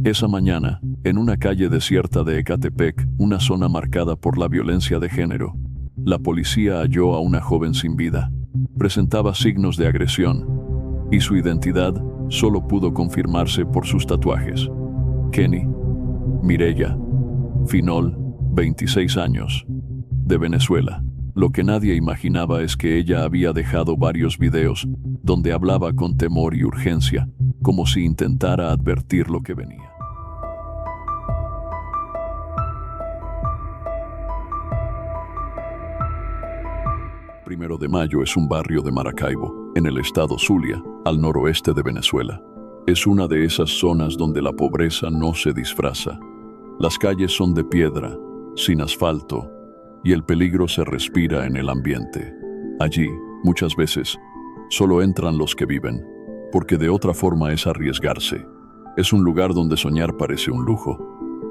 Esa mañana, en una calle desierta de Ecatepec, una zona marcada por la violencia de género, la policía halló a una joven sin vida. Presentaba signos de agresión, y su identidad solo pudo confirmarse por sus tatuajes. Kenny Mireya Finol, 26 años, de Venezuela. Lo que nadie imaginaba es que ella había dejado varios videos donde hablaba con temor y urgencia, como si intentara advertir lo que venía. 1 de Mayo es un barrio de Maracaibo, en el estado Zulia, al noroeste de Venezuela. Es una de esas zonas donde la pobreza no se disfraza. Las calles son de piedra, sin asfalto, y el peligro se respira en el ambiente. Allí, muchas veces, solo entran los que viven, porque de otra forma es arriesgarse. Es un lugar donde soñar parece un lujo,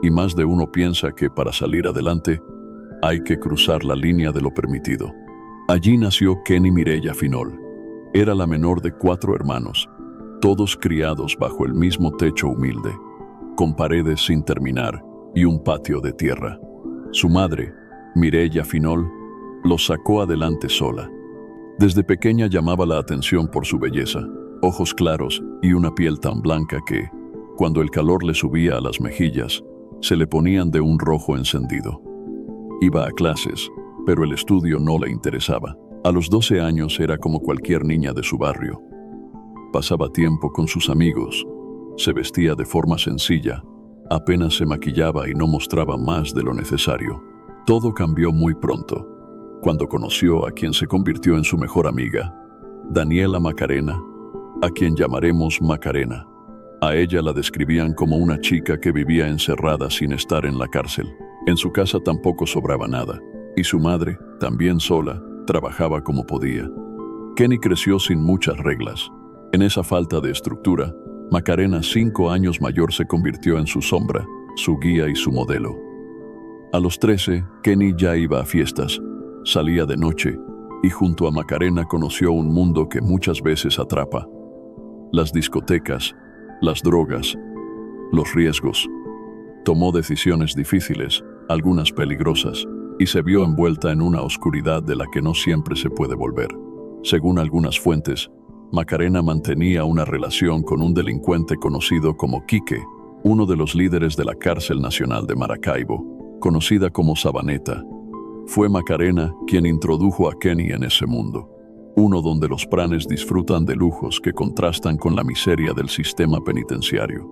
y más de uno piensa que para salir adelante hay que cruzar la línea de lo permitido. Allí nació Kenny Mireya Finol. Era la menor de 4 hermanos, todos criados bajo el mismo techo humilde, con paredes sin terminar y un patio de tierra. Su madre, Mireya Finol, los sacó adelante sola. Desde pequeña llamaba la atención por su belleza, ojos claros y una piel tan blanca que, cuando el calor le subía a las mejillas, se le ponían de un rojo encendido. Iba a clases, pero el estudio no le interesaba. A los 12 años era como cualquier niña de su barrio. Pasaba tiempo con sus amigos, se vestía de forma sencilla, apenas se maquillaba y no mostraba más de lo necesario. Todo cambió muy pronto, cuando conoció a quien se convirtió en su mejor amiga, Daniela Macarena, a quien llamaremos Macarena. A ella la describían como una chica que vivía encerrada sin estar en la cárcel. En su casa tampoco sobraba nada, y su madre, también sola, trabajaba como podía. Kenny creció sin muchas reglas. En esa falta de estructura, Macarena, 5 años mayor, se convirtió en su sombra, su guía y su modelo. A los 13, Kenny ya iba a fiestas, salía de noche, y junto a Macarena conoció un mundo que muchas veces atrapa: las discotecas, las drogas, los riesgos. Tomó decisiones difíciles, algunas peligrosas, y se vio envuelta en una oscuridad de la que no siempre se puede volver. Según algunas fuentes, Macarena mantenía una relación con un delincuente conocido como Quique, uno de los líderes de la cárcel nacional de Maracaibo, conocida como Sabaneta. Fue Macarena quien introdujo a Kenny en ese mundo, uno donde los pranes disfrutan de lujos que contrastan con la miseria del sistema penitenciario.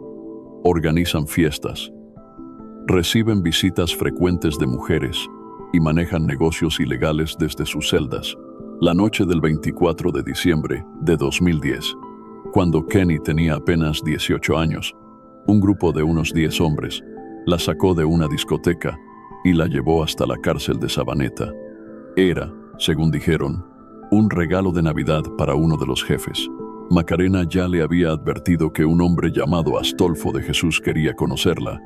Organizan fiestas, reciben visitas frecuentes de mujeres y manejan negocios ilegales desde sus celdas. La noche del 24 de diciembre de 2010, cuando Kenny tenía apenas 18 años, un grupo de unos 10 hombres la sacó de una discoteca y la llevó hasta la cárcel de Sabaneta. Era, según dijeron, un regalo de Navidad para uno de los jefes. Macarena ya le había advertido que un hombre llamado Astolfo de Jesús quería conocerla,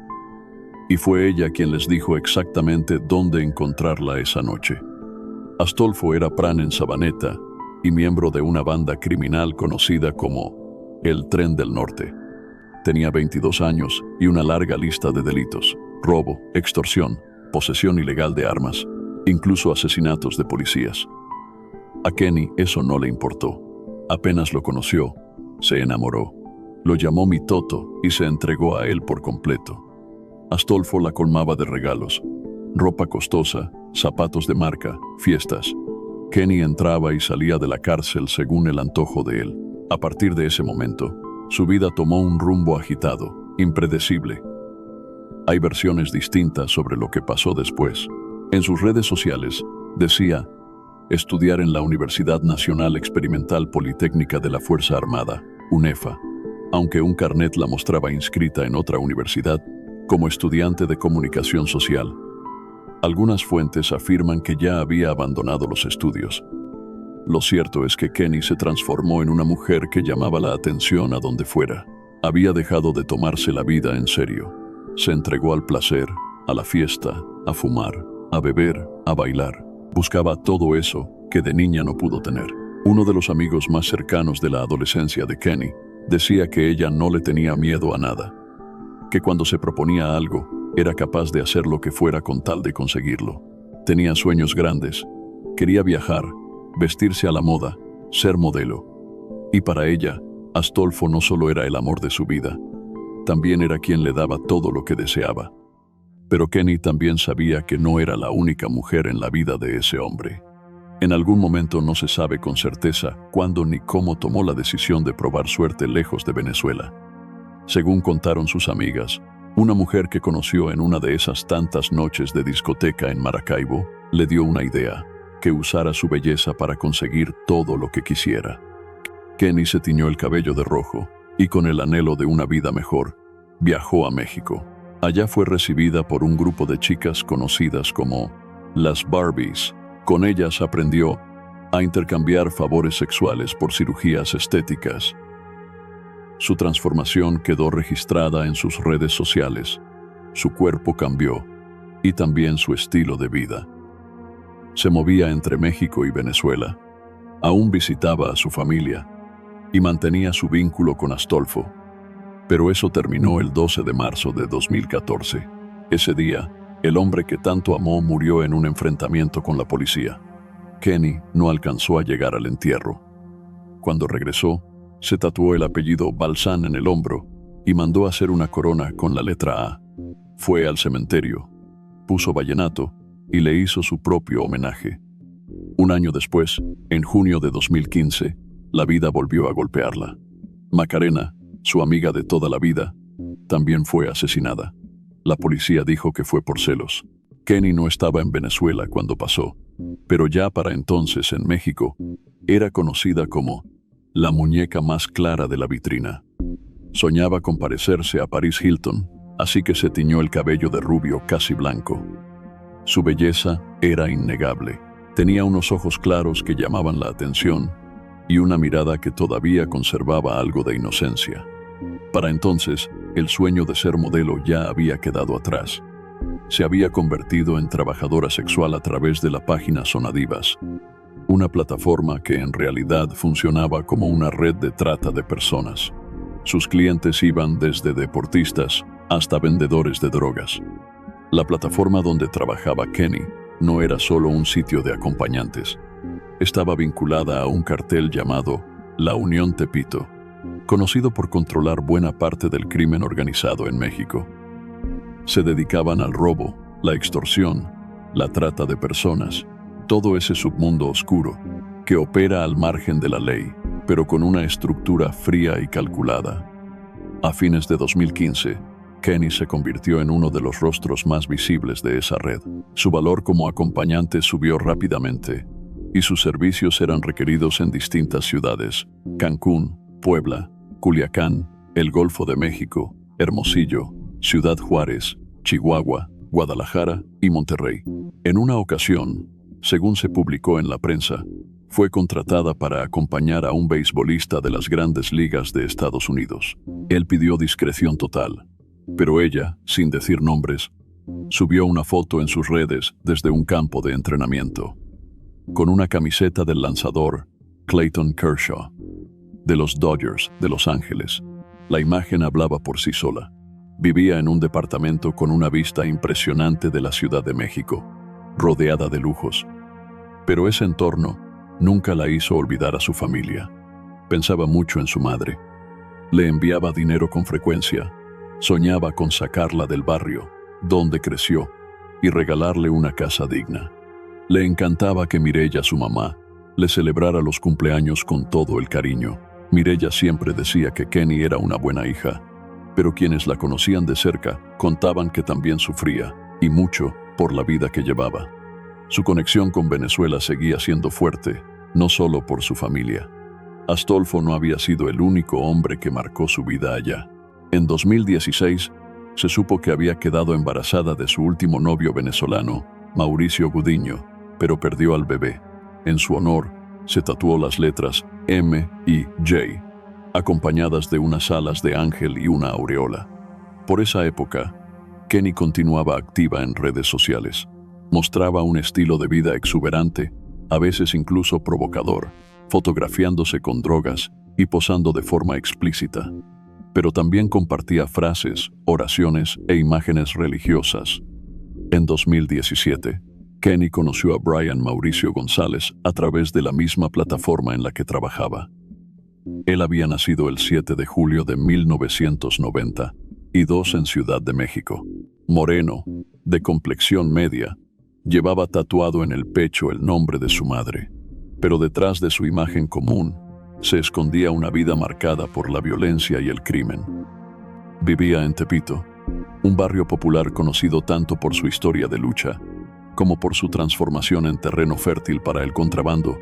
y fue ella quien les dijo exactamente dónde encontrarla esa noche. Astolfo era prán en Sabaneta y miembro de una banda criminal conocida como el Tren del Norte. Tenía 22 años y una larga lista de delitos: robo, extorsión, posesión ilegal de armas, incluso asesinatos de policías. A Kenny eso no le importó. Apenas lo conoció, se enamoró, lo llamó mi Toto y se entregó a él por completo. Astolfo la colmaba de regalos: ropa costosa, zapatos de marca, fiestas. Kenny entraba y salía de la cárcel según el antojo de él. A partir de ese momento, su vida tomó un rumbo agitado, impredecible. Hay versiones distintas sobre lo que pasó después. En sus redes sociales decía estudiar en la Universidad Nacional Experimental Politécnica de la Fuerza Armada, UNEFA, aunque un carnet la mostraba inscrita en otra universidad como estudiante de comunicación social. Algunas fuentes afirman que ya había abandonado los estudios. Lo cierto es que Kenny se transformó en una mujer que llamaba la atención a donde fuera. Había dejado de tomarse la vida en serio. Se entregó al placer, a la fiesta, a fumar, a beber, a bailar. Buscaba todo eso que de niña no pudo tener. Uno de los amigos más cercanos de la adolescencia de Kenny decía que ella no le tenía miedo a nada. que cuando se proponía algo, era capaz de hacer lo que fuera con tal de conseguirlo. Tenía sueños grandes. Quería viajar, vestirse a la moda, ser modelo. Y para ella, Astolfo no solo era el amor de su vida, también era quien le daba todo lo que deseaba. Pero Kenny también sabía que no era la única mujer en la vida de ese hombre. En algún momento no se sabe con certeza cuándo ni cómo tomó la decisión de probar suerte lejos de Venezuela. Según contaron sus amigas, una mujer que conoció en una de esas tantas noches de discoteca en Maracaibo le dio una idea, que usara su belleza para conseguir todo lo que quisiera. Kenny se tiñó el cabello de rojo y con el anhelo de una vida mejor, viajó a México. Allá fue recibida por un grupo de chicas conocidas como las Barbies. Con ellas aprendió a intercambiar favores sexuales por cirugías estéticas. Su transformación quedó registrada en sus redes sociales. Su cuerpo cambió y también su estilo de vida. Se movía entre México y Venezuela. Aún visitaba a su familia y mantenía su vínculo con Astolfo. Pero eso terminó el 12 de marzo de 2014. Ese día, el hombre que tanto amó murió en un enfrentamiento con la policía. Kenny no alcanzó a llegar al entierro. Cuando regresó, se tatuó el apellido Balzán en el hombro y mandó hacer una corona con la letra A. Fue al cementerio, puso vallenato y le hizo su propio homenaje. Un año después, en junio de 2015, la vida volvió a golpearla. Macarena, su amiga de toda la vida, también fue asesinada. La policía dijo que fue por celos. Kenny no estaba en Venezuela cuando pasó, pero ya para entonces en México era conocida como la muñeca más clara de la vitrina. Soñaba con parecerse a Paris Hilton, así que se tiñó el cabello de rubio casi blanco. Su belleza era innegable. Tenía unos ojos claros que llamaban la atención y una mirada que todavía conservaba algo de inocencia. Para entonces, el sueño de ser modelo ya había quedado atrás. Se había convertido en trabajadora sexual a través de la página Sonadivas, una plataforma que en realidad funcionaba como una red de trata de personas. Sus clientes iban desde deportistas hasta vendedores de drogas. La plataforma donde trabajaba Kenny no era solo un sitio de acompañantes. Estaba vinculada a un cartel llamado La Unión Tepito, conocido por controlar buena parte del crimen organizado en México. Se dedicaban al robo, la extorsión, la trata de personas, todo ese submundo oscuro que opera al margen de la ley, pero con una estructura fría y calculada. A fines de 2015, Kenny se convirtió en uno de los rostros más visibles de esa red. Su valor como acompañante subió rápidamente y sus servicios eran requeridos en distintas ciudades: Cancún, Puebla, Culiacán, el Golfo de México, Hermosillo, Ciudad Juárez, Chihuahua, Guadalajara y Monterrey. En una ocasión, según se publicó en la prensa, fue contratada para acompañar a un beisbolista de las grandes ligas de Estados Unidos. Él pidió discreción total, pero ella, sin decir nombres, subió una foto en sus redes desde un campo de entrenamiento, con una camiseta del lanzador Clayton Kershaw, de los Dodgers de Los Ángeles. La imagen hablaba por sí sola. Vivía en un departamento con una vista impresionante de la Ciudad de México, rodeada de lujos. Pero ese entorno nunca la hizo olvidar a su familia. Pensaba mucho en su madre. Le enviaba dinero con frecuencia. Soñaba con sacarla del barrio, donde creció, y regalarle una casa digna. Le encantaba que Mireya, su mamá, le celebrara los cumpleaños con todo el cariño. Mireya siempre decía que Kenny era una buena hija, pero quienes la conocían de cerca contaban que también sufría, y mucho, por la vida que llevaba. Su conexión con Venezuela seguía siendo fuerte, no solo por su familia. Astolfo no había sido el único hombre que marcó su vida allá. En 2016, se supo que había quedado embarazada de su último novio venezolano, Mauricio Gudiño, pero perdió al bebé. En su honor, se tatuó las letras M y J, acompañadas de unas alas de ángel y una aureola. Por esa época, Kenny continuaba activa en redes sociales. Mostraba un estilo de vida exuberante, a veces incluso provocador, fotografiándose con drogas y posando de forma explícita. pero también compartía frases, oraciones e imágenes religiosas. En 2017, Kenny conoció a Brian Mauricio González a través de la misma plataforma en la que trabajaba. Él había nacido el 7 de julio de 1992 en Ciudad de México. Moreno, de complexión media, llevaba tatuado en el pecho el nombre de su madre, pero detrás de su imagen común se escondía una vida marcada por la violencia y el crimen. Vivía en Tepito, un barrio popular conocido tanto por su historia de lucha como por su transformación en terreno fértil para el contrabando,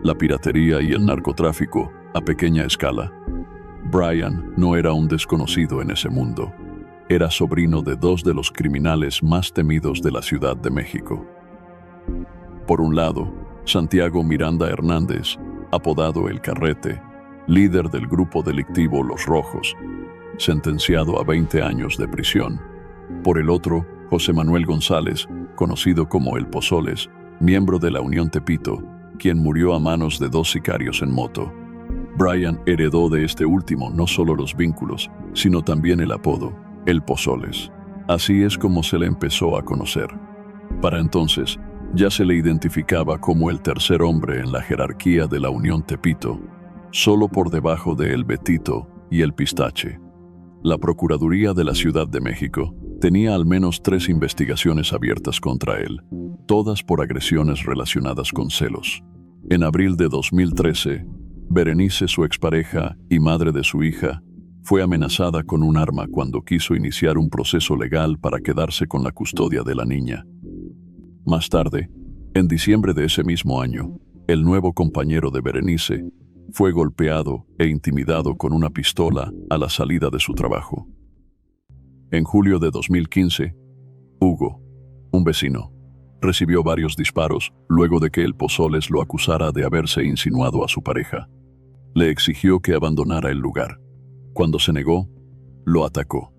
la piratería y el narcotráfico a pequeña escala. Brian no era un desconocido en ese mundo. Era sobrino de dos de los criminales más temidos de la Ciudad de México. Por un lado, Santiago Miranda Hernández, apodado El Carrete, líder del grupo delictivo Los Rojos, sentenciado a 20 años de prisión. Por el otro, José Manuel González, conocido como El Pozoles, miembro de la Unión Tepito, quien murió a manos de dos sicarios en moto. Brian heredó de este último no solo los vínculos, sino también el apodo, El Pozoles. Así es como se le empezó a conocer. Para entonces, ya se le identificaba como el tercer hombre en la jerarquía de la Unión Tepito, solo por debajo de El Betito y El Pistache. La Procuraduría de la Ciudad de México tenía al menos 3 investigaciones abiertas contra él, todas por agresiones relacionadas con celos. En abril de 2013, Berenice, su expareja y madre de su hija, fue amenazada con un arma cuando quiso iniciar un proceso legal para quedarse con la custodia de la niña. Más tarde, en diciembre de ese mismo año, el nuevo compañero de Berenice fue golpeado e intimidado con una pistola a la salida de su trabajo. En julio de 2015, Hugo, un vecino, recibió varios disparos luego de que el Pozoles lo acusara de haberse insinuado a su pareja. Le exigió que abandonara el lugar. Cuando se negó, lo atacó.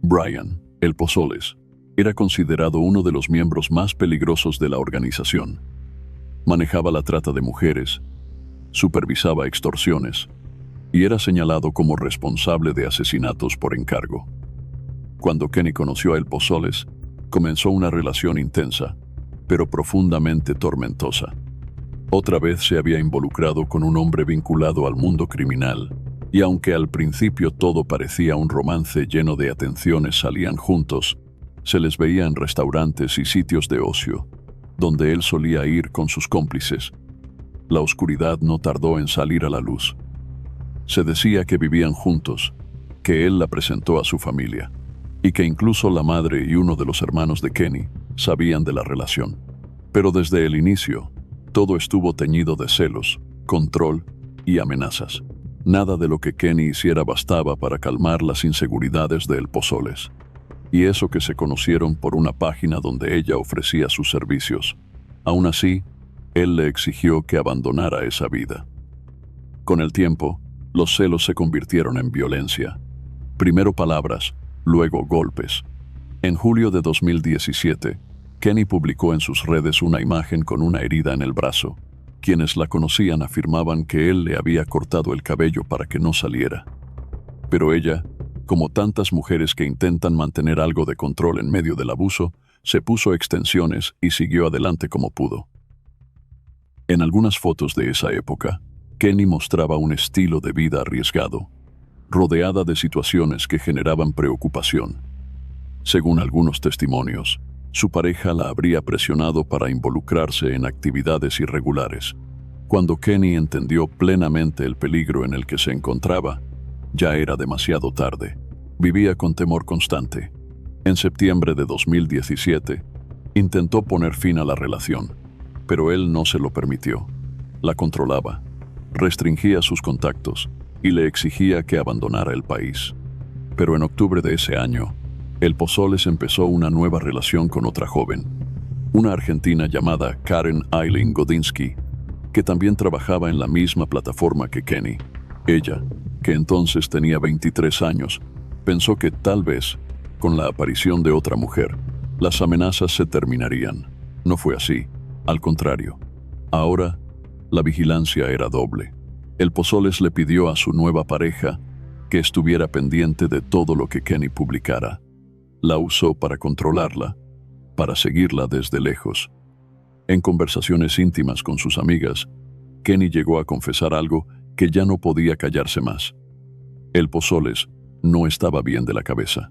Brian, el Pozoles, era considerado uno de los miembros más peligrosos de la organización. Manejaba la trata de mujeres, supervisaba extorsiones y era señalado como responsable de asesinatos por encargo. Cuando Kenny conoció a El Pozoles, comenzó una relación intensa, pero profundamente tormentosa. Otra vez se había involucrado con un hombre vinculado al mundo criminal, y aunque al principio todo parecía un romance lleno de atenciones, salían juntos, se les veía en restaurantes y sitios de ocio, donde él solía ir con sus cómplices. La oscuridad no tardó en salir a la luz. Se decía que vivían juntos, que él la presentó a su familia, y que incluso la madre y uno de los hermanos de Kenny sabían de la relación. Pero desde el inicio, todo estuvo teñido de celos, control y amenazas. Nada de lo que Kenny hiciera bastaba para calmar las inseguridades de El Pozoles. Y eso que se conocieron por una página donde ella ofrecía sus servicios. Aún así, él le exigió que abandonara esa vida. Con el tiempo, los celos se convirtieron en violencia. Primero palabras, luego golpes. En julio de 2017, Kenny publicó en sus redes una imagen con una herida en el brazo. Quienes la conocían afirmaban que él le había cortado el cabello para que no saliera. Pero ella, como tantas mujeres que intentan mantener algo de control en medio del abuso, se puso extensiones y siguió adelante como pudo. En algunas fotos de esa época, Kenny mostraba un estilo de vida arriesgado, rodeada de situaciones que generaban preocupación. Según algunos testimonios, su pareja la habría presionado para involucrarse en actividades irregulares. Cuando Kenny entendió plenamente el peligro en el que se encontraba, ya era demasiado tarde. Vivía con temor constante. En septiembre de 2017, intentó poner fin a la relación, pero él no se lo permitió. La controlaba, restringía sus contactos y le exigía que abandonara el país. Pero en octubre de ese año, El Pozoles empezó una nueva relación con otra joven, una argentina llamada Karen Eileen Godinsky, que también trabajaba en la misma plataforma que Kenny. Ella, que entonces tenía 23 años, pensó que tal vez, con la aparición de otra mujer, las amenazas se terminarían. No fue así, al contrario. Ahora, la vigilancia era doble. El Pozoles le pidió a su nueva pareja que estuviera pendiente de todo lo que Kenny publicara. La usó para controlarla, para seguirla desde lejos. En conversaciones íntimas con sus amigas, Kenny llegó a confesar algo que ya no podía callarse más. El Pozoles no estaba bien de la cabeza.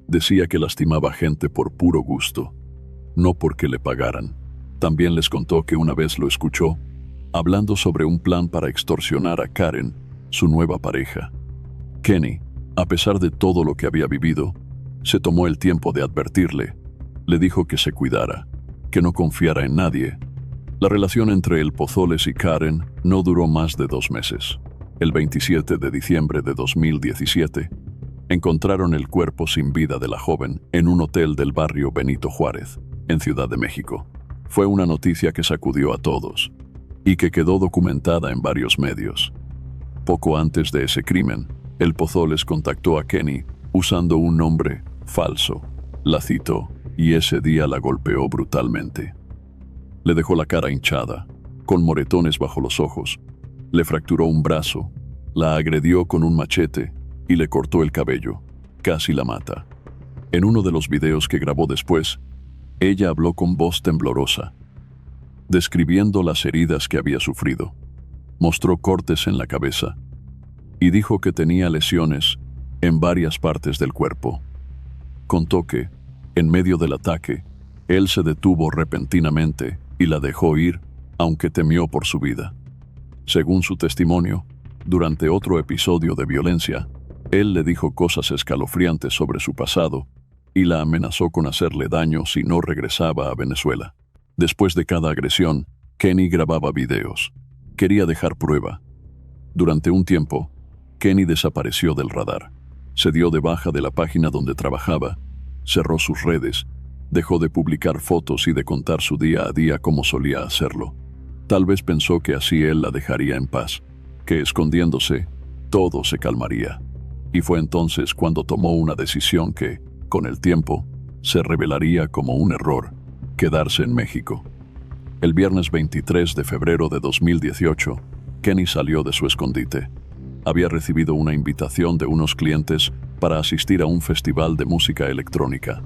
Decía que lastimaba gente por puro gusto, no porque le pagaran. También les contó que una vez lo escuchó hablando sobre un plan para extorsionar a Karen, su nueva pareja. Kenny, a pesar de todo lo que había vivido, se tomó el tiempo de advertirle. Le dijo que se cuidara, que no confiara en nadie. La relación entre el Pozoles y Karen no duró más de 2 meses. El 27 de diciembre de 2017, encontraron el cuerpo sin vida de la joven en un hotel del barrio Benito Juárez, en Ciudad de México. Fue una noticia que sacudió a todos y que quedó documentada en varios medios. Poco antes de ese crimen, el Pozoles contactó a Kenny usando un nombre falso. La citó y ese día la golpeó brutalmente. Le dejó la cara hinchada, con moretones bajo los ojos. Le fracturó un brazo, la agredió con un machete y le cortó el cabello. Casi la mata. En uno de los videos que grabó después, ella habló con voz temblorosa, describiendo las heridas que había sufrido. Mostró cortes en la cabeza y dijo que tenía lesiones en varias partes del cuerpo. Contó que, en medio del ataque, él se detuvo repentinamente y la dejó ir, aunque temió por su vida. Según su testimonio, durante otro episodio de violencia, él le dijo cosas escalofriantes sobre su pasado y la amenazó con hacerle daño si no regresaba a Venezuela. Después de cada agresión, Kenny grababa videos. Quería dejar prueba. Durante un tiempo, Kenny desapareció del radar. Se dio de baja de la página donde trabajaba, cerró sus redes, dejó de publicar fotos y de contar su día a día como solía hacerlo. Tal vez pensó que así él la dejaría en paz, que escondiéndose, todo se calmaría. Y fue entonces cuando tomó una decisión que, con el tiempo, se revelaría como un error: quedarse en México. El viernes 23 de febrero de 2018, Kenny salió de su escondite. Había recibido una invitación de unos clientes para asistir a un festival de música electrónica.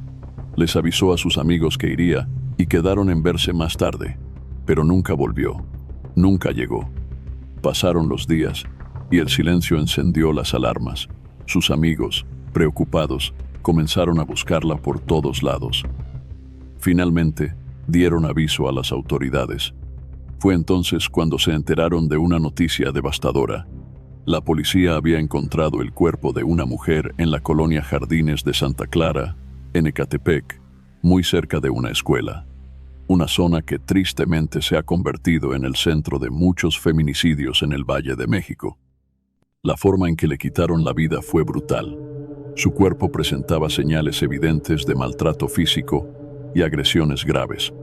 Les avisó a sus amigos que iría y quedaron en verse más tarde, pero nunca volvió, nunca llegó. Pasaron los días y el silencio encendió las alarmas. Sus amigos, preocupados, comenzaron a buscarla por todos lados. Finalmente, dieron aviso a las autoridades. Fue entonces cuando se enteraron de una noticia devastadora. La policía había encontrado el cuerpo de una mujer en la colonia Jardines de Santa Clara, en Ecatepec, muy cerca de una escuela. Una zona que tristemente se ha convertido en el centro de muchos feminicidios en el Valle de México. La forma en que le quitaron la vida fue brutal. Su cuerpo presentaba señales evidentes de maltrato físico y agresiones graves.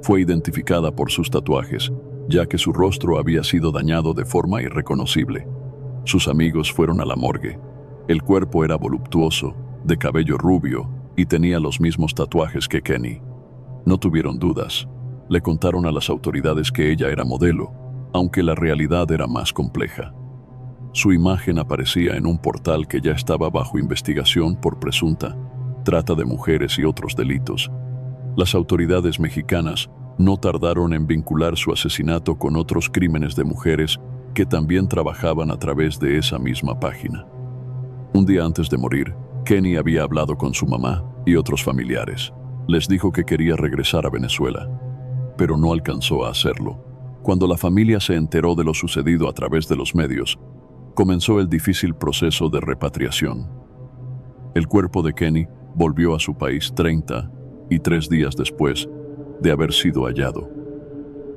Fue identificada por sus tatuajes, ya que su rostro había sido dañado de forma irreconocible. Sus amigos fueron a la morgue. El cuerpo era voluptuoso, de cabello rubio, y tenía los mismos tatuajes que Kenny. No tuvieron dudas. Le contaron a las autoridades que ella era modelo, aunque la realidad era más compleja. Su imagen aparecía en un portal que ya estaba bajo investigación por presunta trata de mujeres y otros delitos. Las autoridades mexicanas no tardaron en vincular su asesinato con otros crímenes de mujeres que también trabajaban a través de esa misma página. Un día antes de morir, Kenny había hablado con su mamá y otros familiares. Les dijo que quería regresar a Venezuela, pero no alcanzó a hacerlo. Cuando la familia se enteró de lo sucedido a través de los medios, comenzó el difícil proceso de repatriación. El cuerpo de Kenny volvió a su país 33 días después de haber sido hallado.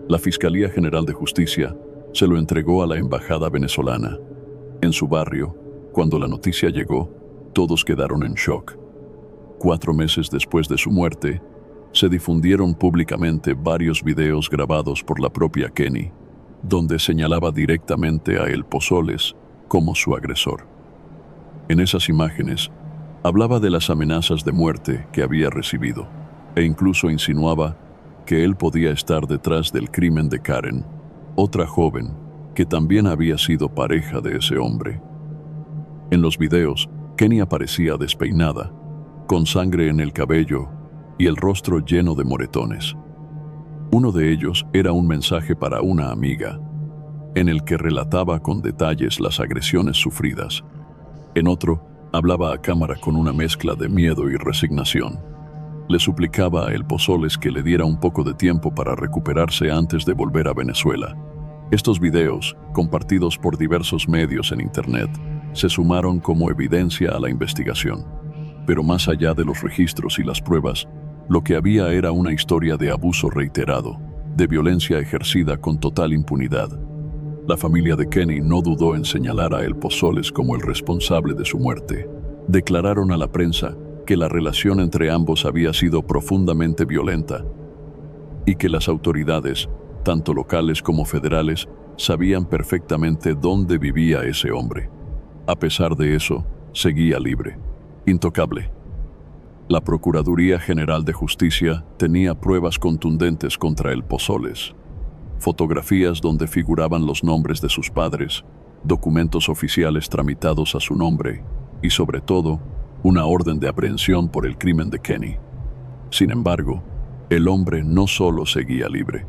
La Fiscalía General de Justicia se lo entregó a la embajada venezolana. En su barrio, cuando la noticia llegó, todos quedaron en shock. 4 meses después de su muerte, se difundieron públicamente varios videos grabados por la propia Kenny, donde señalaba directamente a El Pozoles como su agresor. En esas imágenes, hablaba de las amenazas de muerte que había recibido, e incluso insinuaba que él podía estar detrás del crimen de Karen, otra joven que también había sido pareja de ese hombre. En los videos, Kenny aparecía despeinada, con sangre en el cabello y el rostro lleno de moretones. Uno de ellos era un mensaje para una amiga, en el que relataba con detalles las agresiones sufridas. En otro, hablaba a cámara con una mezcla de miedo y resignación. Le suplicaba a El Pozoles que le diera un poco de tiempo para recuperarse antes de volver a Venezuela. Estos videos, compartidos por diversos medios en Internet, se sumaron como evidencia a la investigación. Pero más allá de los registros y las pruebas, lo que había era una historia de abuso reiterado, de violencia ejercida con total impunidad. La familia de Kenny no dudó en señalar a El Pozoles como el responsable de su muerte. Declararon a la prensa que la relación entre ambos había sido profundamente violenta y que las autoridades, tanto locales como federales, sabían perfectamente dónde vivía ese hombre. A pesar de eso, seguía libre, intocable. La Procuraduría General de Justicia tenía pruebas contundentes contra El Pozoles. Fotografías donde figuraban los nombres de sus padres, documentos oficiales tramitados a su nombre y, sobre todo, una orden de aprehensión por el crimen de Kenny. Sin embargo, el hombre no solo seguía libre,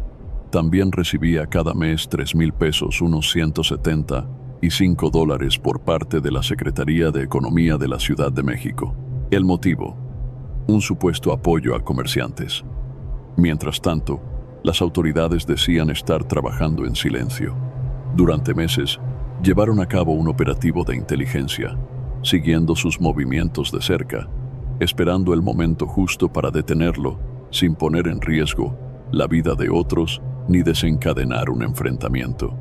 también recibía cada mes 3,000 pesos, unos $175 por parte de la Secretaría de Economía de la Ciudad de México. El motivo: un supuesto apoyo a comerciantes. Mientras tanto, las autoridades decían estar trabajando en silencio. Durante meses, llevaron a cabo un operativo de inteligencia, siguiendo sus movimientos de cerca, esperando el momento justo para detenerlo, sin poner en riesgo la vida de otros ni desencadenar un enfrentamiento.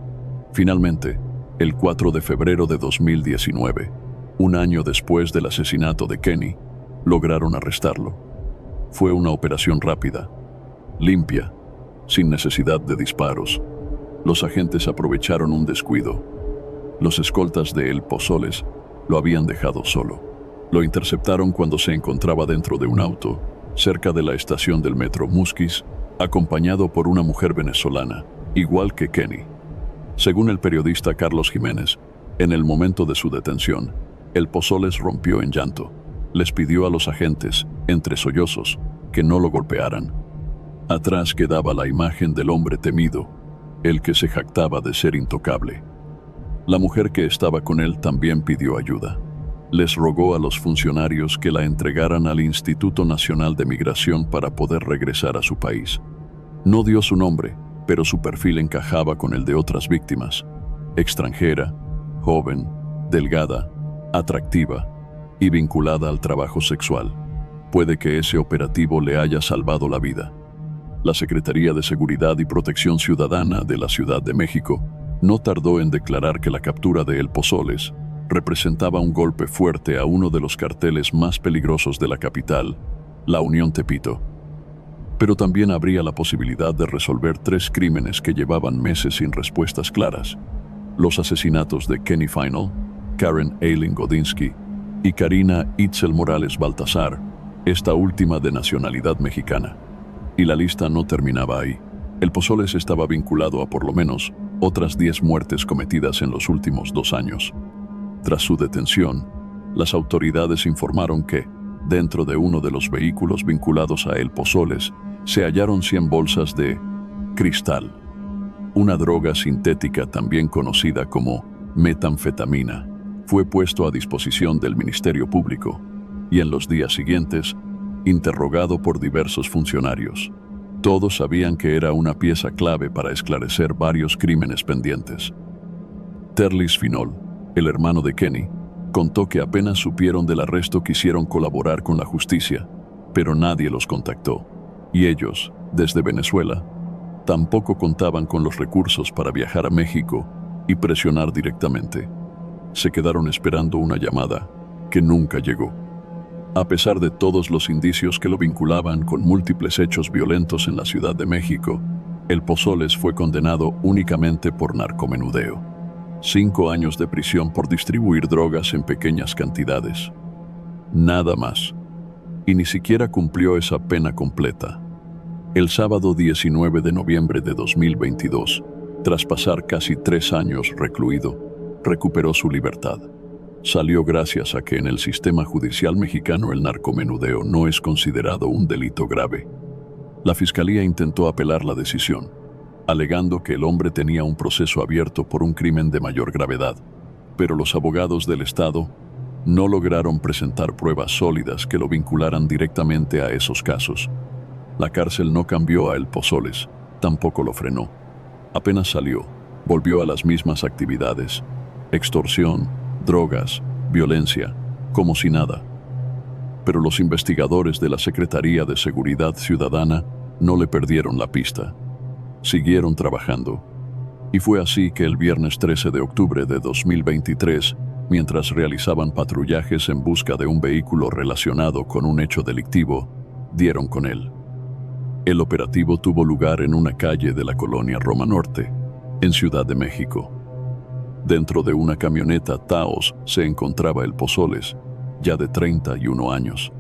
Finalmente, el 4 de febrero de 2019, un año después del asesinato de Kenny, lograron arrestarlo. Fue una operación rápida, limpia, sin necesidad de disparos. Los agentes aprovecharon un descuido. Los escoltas de El Pozoles lo habían dejado solo. Lo interceptaron cuando se encontraba dentro de un auto, cerca de la estación del metro Musquis, acompañado por una mujer venezolana, igual que Kenny. Según el periodista Carlos Jiménez, en el momento de su detención, El Pozoles rompió en llanto. Les pidió a los agentes, entre sollozos, que no lo golpearan. Atrás quedaba la imagen del hombre temido, el que se jactaba de ser intocable. La mujer que estaba con él también pidió ayuda. Les rogó a los funcionarios que la entregaran al Instituto Nacional de Migración para poder regresar a su país. No dio su nombre, pero su perfil encajaba con el de otras víctimas: extranjera, joven, delgada, atractiva y vinculada al trabajo sexual. Puede que ese operativo le haya salvado la vida. La Secretaría de Seguridad y Protección Ciudadana de la Ciudad de México no tardó en declarar que la captura de El Pozoles representaba un golpe fuerte a uno de los carteles más peligrosos de la capital, la Unión Tepito. Pero también habría la posibilidad de resolver 3 crímenes que llevaban meses sin respuestas claras: los asesinatos de Kenny Final, Karen Eileen Godinsky y Karina Itzel Morales Baltazar, esta última de nacionalidad mexicana. Y la lista no terminaba ahí. El Pozoles estaba vinculado a por lo menos otras 10 muertes cometidas en los últimos 2 años. Tras su detención, las autoridades informaron que, dentro de uno de los vehículos vinculados a El Pozoles, se hallaron 100 bolsas de cristal, una droga sintética también conocida como metanfetamina. Fue puesto a disposición del Ministerio Público y en los días siguientes, interrogado por diversos funcionarios. Todos sabían que era una pieza clave para esclarecer varios crímenes pendientes. Terlis Finol, el hermano de Kenny, contó que apenas supieron del arresto quisieron colaborar con la justicia, pero nadie los contactó. Y ellos, desde Venezuela, tampoco contaban con los recursos para viajar a México y presionar directamente. Se quedaron esperando una llamada que nunca llegó. A pesar de todos los indicios que lo vinculaban con múltiples hechos violentos en la Ciudad de México, El Pozoles fue condenado únicamente por narcomenudeo. 5 años de prisión por distribuir drogas en pequeñas cantidades. Nada más. Y ni siquiera cumplió esa pena completa. El sábado 19 de noviembre de 2022, tras pasar casi 3 años recluido, recuperó su libertad. salió gracias a que en el sistema judicial mexicano el narcomenudeo no es considerado un delito grave. La fiscalía intentó apelar la decisión, alegando que el hombre tenía un proceso abierto por un crimen de mayor gravedad, pero los abogados del Estado no lograron presentar pruebas sólidas que lo vincularan directamente a esos casos. La cárcel no cambió a El Pozoles, tampoco lo frenó. Apenas salió, volvió a las mismas actividades: extorsión, drogas, violencia, como si nada. Pero los investigadores de la Secretaría de Seguridad Ciudadana no le perdieron la pista. Siguieron trabajando. Y fue así que el viernes 13 de octubre de 2023, mientras realizaban patrullajes en busca de un vehículo relacionado con un hecho delictivo, dieron con él. El operativo tuvo lugar en una calle de la colonia Roma Norte, en Ciudad de México. Dentro de una camioneta Taos se encontraba El Pozoles, ya de 31 años.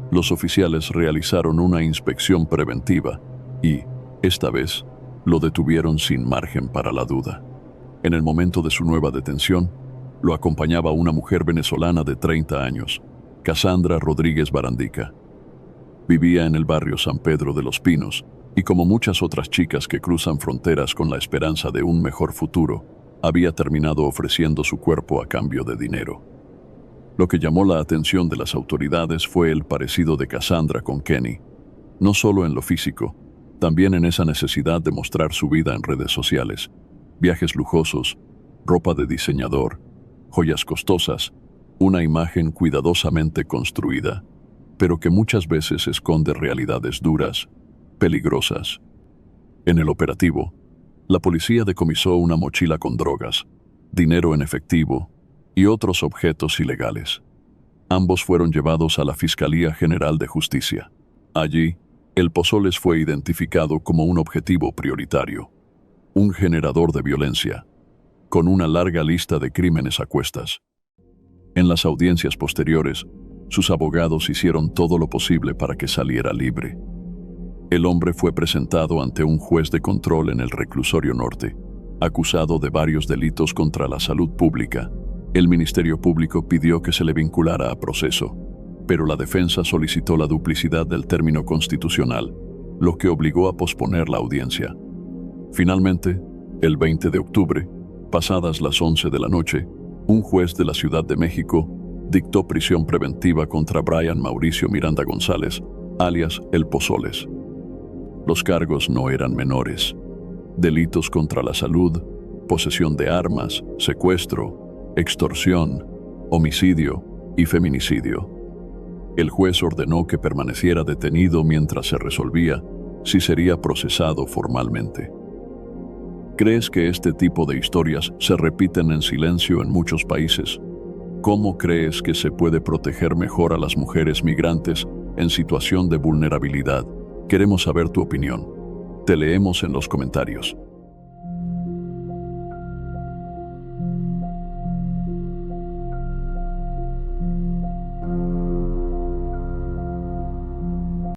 Los oficiales realizaron una inspección preventiva y, esta vez, lo detuvieron sin margen para la duda. En el momento de su nueva detención, lo acompañaba una mujer venezolana de 30 años, Cassandra Rodríguez Barandica. Vivía en el barrio San Pedro de los Pinos y, como muchas otras chicas que cruzan fronteras con la esperanza de un mejor futuro, había terminado ofreciendo su cuerpo a cambio de dinero. Lo que llamó la atención de las autoridades fue el parecido de Cassandra con Kenny, no solo en lo físico, también en esa necesidad de mostrar su vida en redes sociales: viajes lujosos, ropa de diseñador, joyas costosas, una imagen cuidadosamente construida, pero que muchas veces esconde realidades duras, peligrosas. En el operativo, la policía decomisó una mochila con drogas, dinero en efectivo y otros objetos ilegales. Ambos fueron llevados a la Fiscalía General de Justicia. Allí, El Pozoles fue identificado como un objetivo prioritario, un generador de violencia, con una larga lista de crímenes a cuestas. En las audiencias posteriores, sus abogados hicieron todo lo posible para que saliera libre. El hombre fue presentado ante un juez de control en el Reclusorio Norte, acusado de varios delitos contra la salud pública. El Ministerio Público pidió que se le vinculara a proceso, pero la defensa solicitó la duplicidad del término constitucional, lo que obligó a posponer la audiencia. Finalmente, el 20 de octubre, pasadas las 11 de la noche, un juez de la Ciudad de México dictó prisión preventiva contra Brian Mauricio Miranda González, alias El Pozoles. Los cargos no eran menores: delitos contra la salud, posesión de armas, secuestro, extorsión, homicidio y feminicidio. El juez ordenó que permaneciera detenido mientras se resolvía si sería procesado formalmente. ¿Crees que este tipo de historias se repiten en silencio en muchos países? ¿Cómo crees que se puede proteger mejor a las mujeres migrantes en situación de vulnerabilidad? Queremos saber tu opinión. Te leemos en los comentarios.